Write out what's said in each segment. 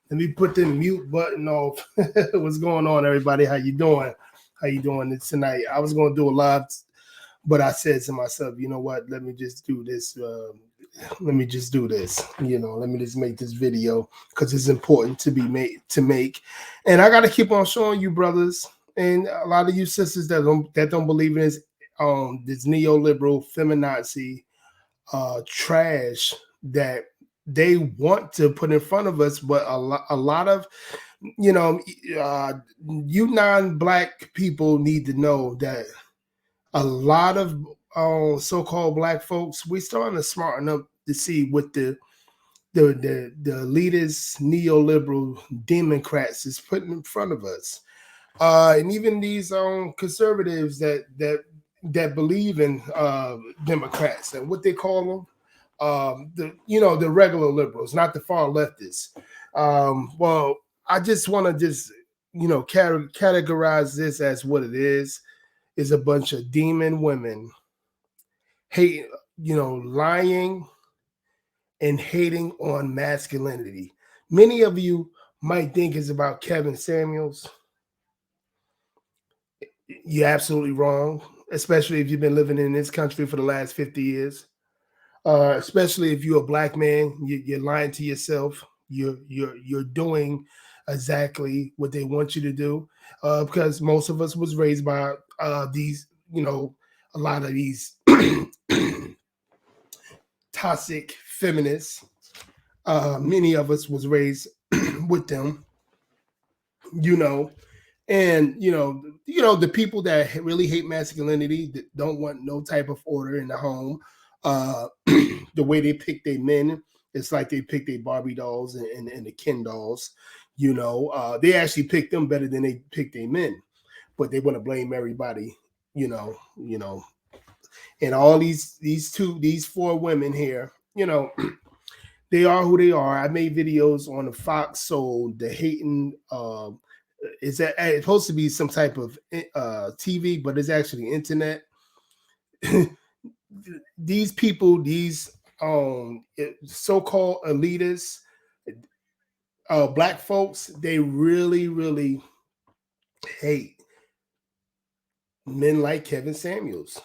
Let me put the mute button off. What's going on, everybody? How you doing? How you doing tonight? I was going to do a live, but I said to myself, you know what? Let me just do this. Let me just do this. Let me just make this video because it's important to be made to make. And I got to keep on showing you, brothers, and a lot of you sisters that don't believe in this neoliberal feminazi trash that they want to put in front of us, but a lot of you non-black people need to know that a lot of so-called black folks, we starting to smarten up to see what the elitist neoliberal democrats is putting in front of us, and even these conservatives that believe in Democrats and what they call them. The regular liberals, not the far leftists. Well, I just want to categorize this as what it is a bunch of demon women hate, lying and hating on masculinity. Many of you might think it's about Kevin Samuels. You're absolutely wrong, especially if you've been living in this country for the last 50 years. Especially if you're a black man, you're lying to yourself. You're doing exactly what they want you to do, because most of us was raised by these, a lot of these toxic feminists. Many of us was raised with them, and the people that really hate masculinity, that don't want no type of order in the home. The way they pick their men, it's like they pick their Barbie dolls and the Ken dolls. They actually pick them better than they pick their men, but they want to blame everybody. And all these four women here, they are who they are. I made videos on the Fox Soul, the hating. It's supposed to be some type of TV, but it's actually internet. These people, these so-called elitists, black folks, they really, really hate men like Kevin Samuels.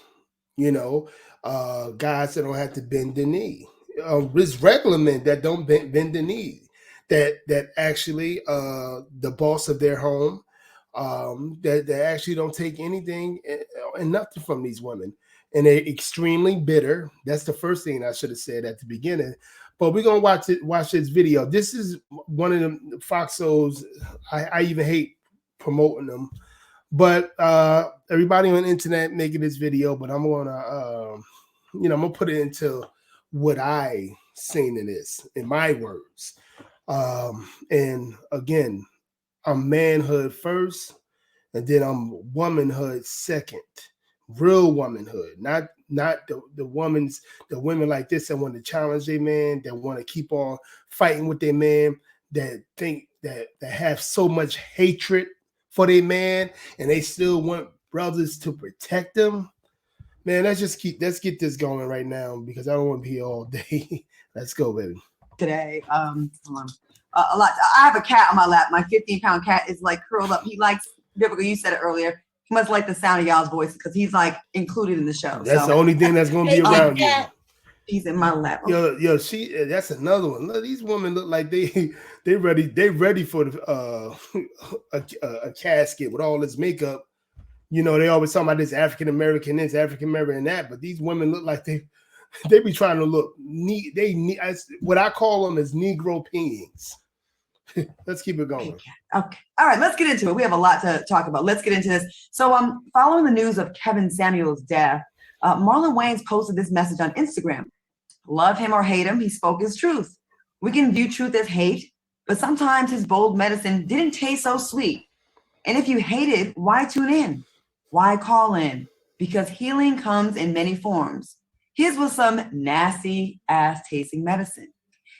Guys that don't have to bend the knee. There's regular men that don't bend the knee. That actually the boss of their home, that actually don't take anything and nothing from these women. And they're extremely bitter. That's the first thing I should have said at the beginning. But we're gonna watch this video. This is one of the Foxos. I even hate promoting them, but everybody on the internet making this video. But I'm gonna, I'm gonna put it into what I seen in this, in my words. And again, I'm manhood first, and then I'm womanhood second. Real womanhood, not the women like this that want to challenge their man, that want to keep on fighting with their man, that think that have so much hatred for their man, and they still want brothers to protect them. Man, let's get this going right now, because I don't want to be here all day. Let's go, baby. Today, a lot. I have a cat on my lap. My 15-pound cat is like curled up. He likes, Vivica, you said it earlier. He must like the sound of y'all's voice because he's like included in the show. That's the only thing that's gonna be around you. He's in my lap. Yo, that's another one. Look, these women look like they ready for a casket with all this makeup. They always talking about this African American, this African American, that, but these women look like they be trying to look neat. What I call them is Negro peeings. Let's keep it going. Okay. All right, let's get into it. We have a lot to talk about. Let's get into this. So following the news of Kevin Samuels' death, Marlon Wayans posted this message on Instagram. Love him or hate him, he spoke his truth. We can view truth as hate, but sometimes his bold medicine didn't taste so sweet. And if you hate it, why tune in? Why call in? Because healing comes in many forms. His was some nasty ass tasting medicine.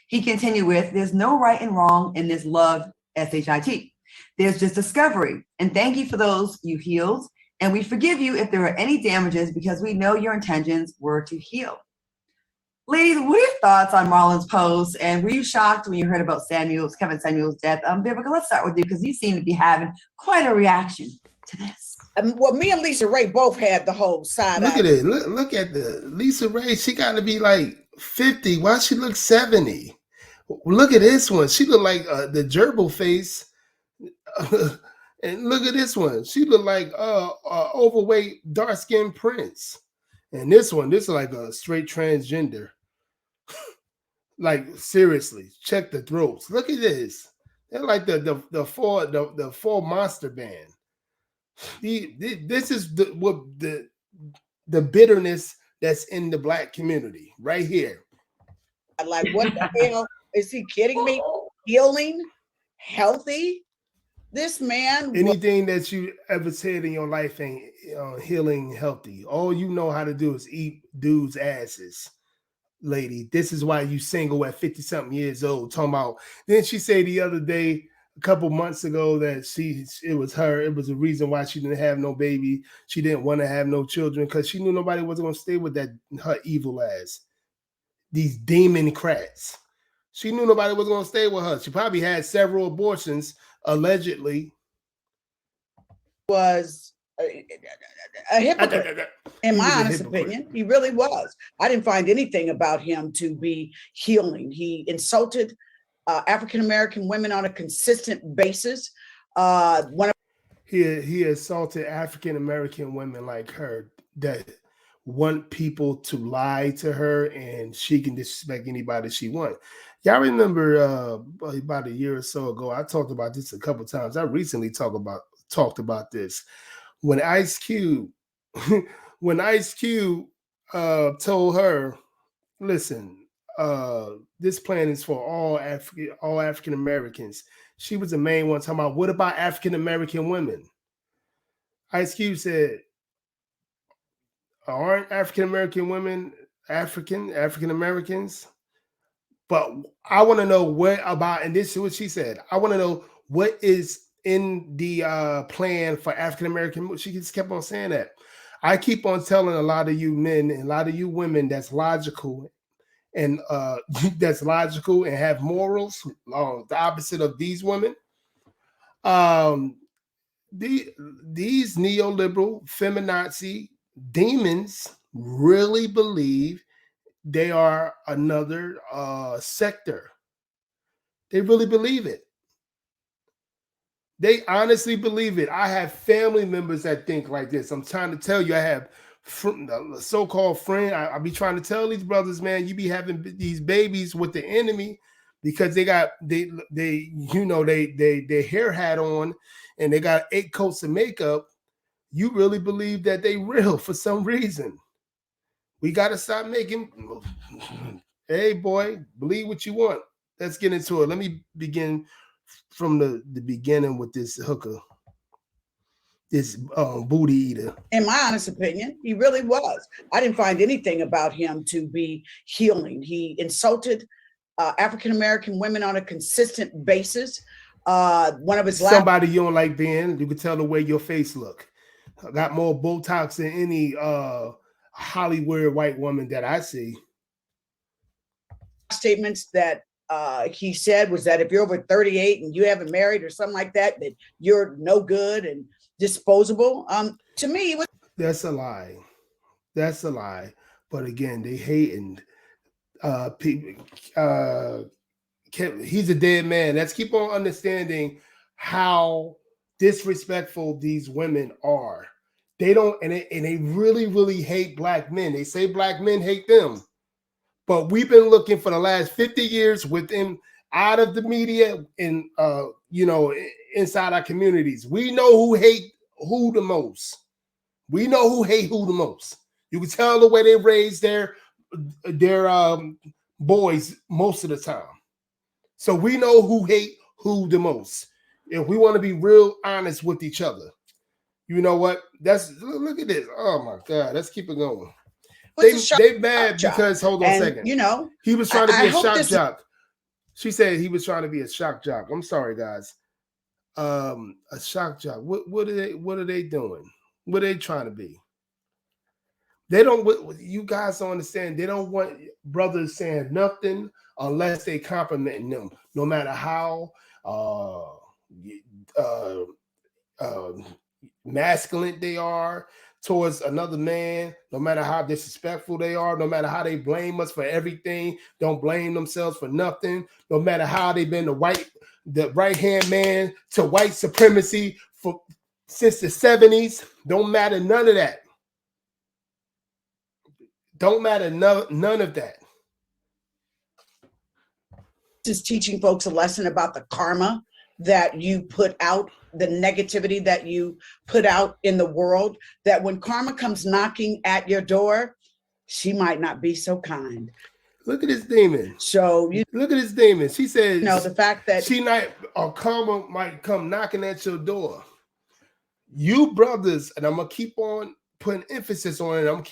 He continued with, there's no right and wrong in this love, S-H-I-T. There's just discovery. And thank you for those you healed. And we forgive you if there are any damages because we know your intentions were to heal. Ladies, what are your thoughts on Marlon's post? And were you shocked when you heard about Kevin Samuel's death? Vivica, let's start with you because you seem to be having quite a reaction to this. Well, me and Lisa Ray both had the whole side. Look at it. Look at the Lisa Ray. She got to be like 50. Why she look 70? Look at this one. She look like the gerbil face. And look at this one. She look like overweight, dark skinned Prince. And this is like a straight transgender. Like seriously, check the throats. Look at this. They're like the four monster band. This is the bitterness that's in the black community right here. Like, what the hell? Is he kidding me? Healing, healthy. This man. Anything that you ever said in your life ain't healing, healthy. All you know how to do is eat dudes' asses. Lady, this is why you single at 50-something years old. Talking about, didn't she say the other day, a couple months ago, that it was a reason why she didn't have no baby. She didn't want to have no children because she knew nobody wasn't going to stay with her evil ass. These demon crats. She knew nobody was going to stay with her. She probably had several abortions, allegedly. Was a hypocrite. In my honest opinion, he really was. I didn't find anything about him to be healing. He insulted African-American women on a consistent basis. He assaulted African-American women like her that want people to lie to her and she can disrespect anybody she wants. Y'all remember about a year or so ago, I talked about this a couple times. I recently talked about this. When Ice Cube told her, listen, this plan is for all African Americans. She was the main one talking about, what about African American women? Ice Cube said, aren't African American women African Americans? But I want to know what about, and this is what she said, I want to know what is in the plan for African American. She just kept on saying that. I keep on telling a lot of you men and a lot of you women that's logical and have morals, the opposite of these women. These neoliberal feminazi demons really believe they are another sector. They really believe it. They honestly believe it. I have family members that think like this. I'm trying to tell you, I have so-called friend. I be trying to tell these brothers, man, you be having these babies with the enemy because they got their hair hat on and they got 8 coats of makeup. You really believe that they real for some reason. We got to stop making. Hey, boy, believe what you want. Let's get into it. Let me begin from the beginning with this hooker, this booty eater. In my honest opinion, he really was. I didn't find anything about him to be healing. He insulted African-American women on a consistent basis. One of his somebody you don't like being, you can tell the way your face look. I got more Botox than any Hollywood white woman that I see. Statements that he said was that if you're over 38 and you haven't married or something like that, that you're no good and disposable. To me, that's a lie. That's a lie. But again, they hating people. He's a dead man. Let's keep on understanding how disrespectful these women are. They don't, and they really, really hate black men. They say black men hate them. But we've been looking for the last 50 years within, out of the media and, inside our communities. We know who hate who the most. We know who hate who the most. You can tell the way they raise their boys most of the time. So we know who hate who the most. If we want to be real honest with each other. You know what? Look at this. Oh my God. Let's keep it going. They mad because hold on a second. He was trying to be a shock jock. She said he was trying to be a shock jock. I'm sorry, guys. A shock jock. What are they doing? What are they trying to be? They don't. You guys don't understand. They don't want brothers saying nothing unless they complimenting them, no matter how uh, uh, masculine they are towards another man, no matter how disrespectful they are, no matter how they blame us for everything, don't blame themselves for nothing, no matter how they've been the right hand man to white supremacy for since the 70s. Don't matter none of that. Don't matter none of that. Just teaching folks a lesson about the karma that you put out, the negativity that you put out in the world, that when karma comes knocking at your door, she might not be so kind. Look at this demon. So look at this demon. She said, the fact that she might, or karma might come knocking at your door. You brothers, and I'm gonna keep on putting emphasis on it. I'm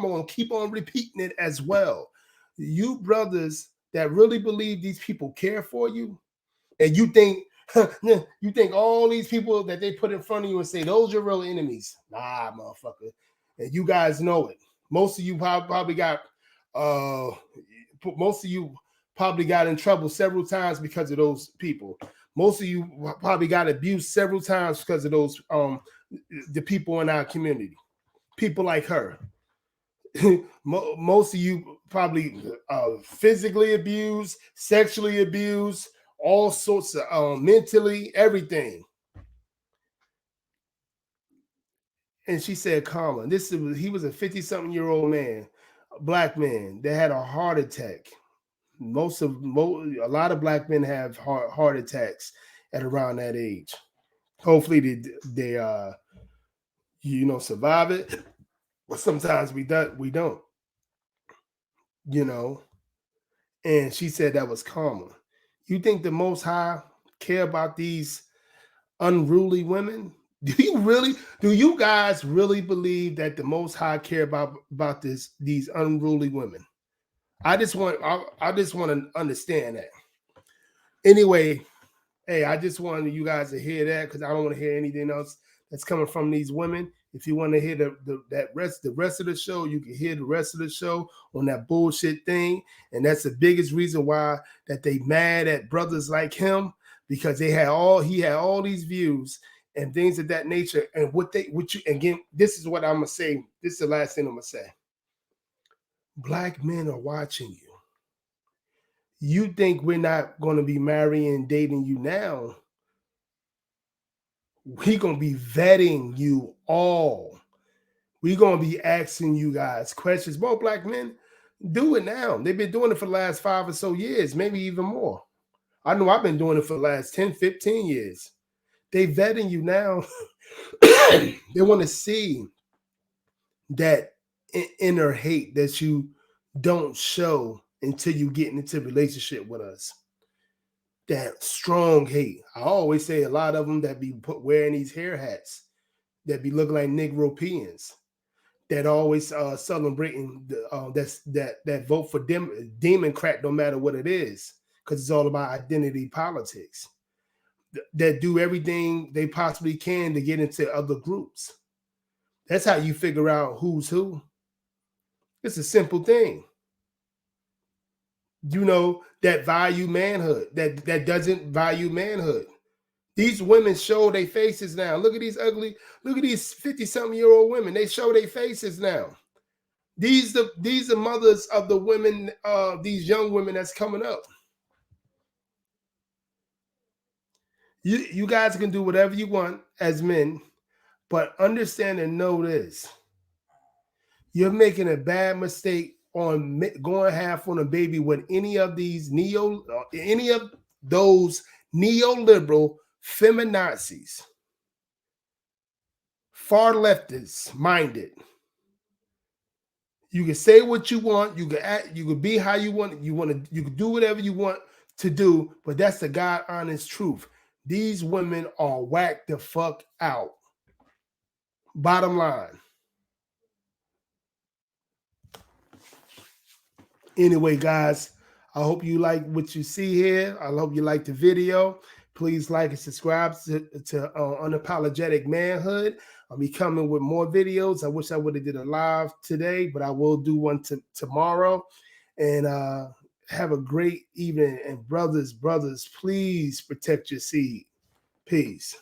gonna keep on repeating it as well. You brothers that really believe these people care for you, and you think all these people that they put in front of you and say those are real enemies. Nah, motherfucker. And you guys know it. Most of you probably got in trouble several times because of those people. Most of you probably got abused several times because of those the people in our community. People like her. Most of you probably physically abused, sexually abused, all sorts of mentally, everything. And she said, karma. He was a 50-something-year-old man, a black man that had a heart attack. A lot of black men have heart attacks at around that age. Hopefully they survive it, but sometimes we don't. And she said that was karma. You think the Most High care about these unruly women? Do you guys really believe that the Most High care about these unruly women? I just want to understand that. Anyway, hey, I just wanted you guys to hear that because I don't want to hear anything else that's coming from these women. If you want to hear the rest of the show, you can hear the rest of the show on that bullshit thing. And that's the biggest reason why that they mad at brothers like him, because he had all these views and things of that nature. And again, this is what I'm gonna say. This is the last thing I'm gonna say. Black men are watching you. You think we're not gonna be marrying, dating you now? We're going to be vetting you all. We're going to be asking you guys questions. More black men, do it now. They've been doing it for the last 5 or so years, maybe even more. I know I've been doing it for the last 10, 15 years. They vetting you now. They want to see that inner hate that you don't show until you get into a relationship with us. That strong hate. I always say a lot of them that be wearing these hair hats that be looking like Negropeans, that always celebrating that vote for Democrat no matter what it is, because it's all about identity politics. That do everything they possibly can to get into other groups. That's how you figure out who's who. It's a simple thing. That value manhood, that doesn't value manhood. These women show their faces now. Look at these 50-something-year-old women. They show their faces now. These are mothers of the women, these young women that's coming up. You guys can do whatever you want as men, but understand and know this. You're making a bad mistake on going half on a baby with any of those neoliberal feminazis, far leftists minded. You can say what you want. You can act. You can be how you want. You can do whatever you want to do. But that's the God honest truth. These women are whacked the fuck out. Bottom line. Anyway, guys, I hope you like what you see here. I hope you like the video. Please like and subscribe to Unapologetic Manhood. I'll be coming with more videos. I wish I would have did a live today, but I will do one tomorrow. and have a great evening. And brothers, please protect your seed. Peace.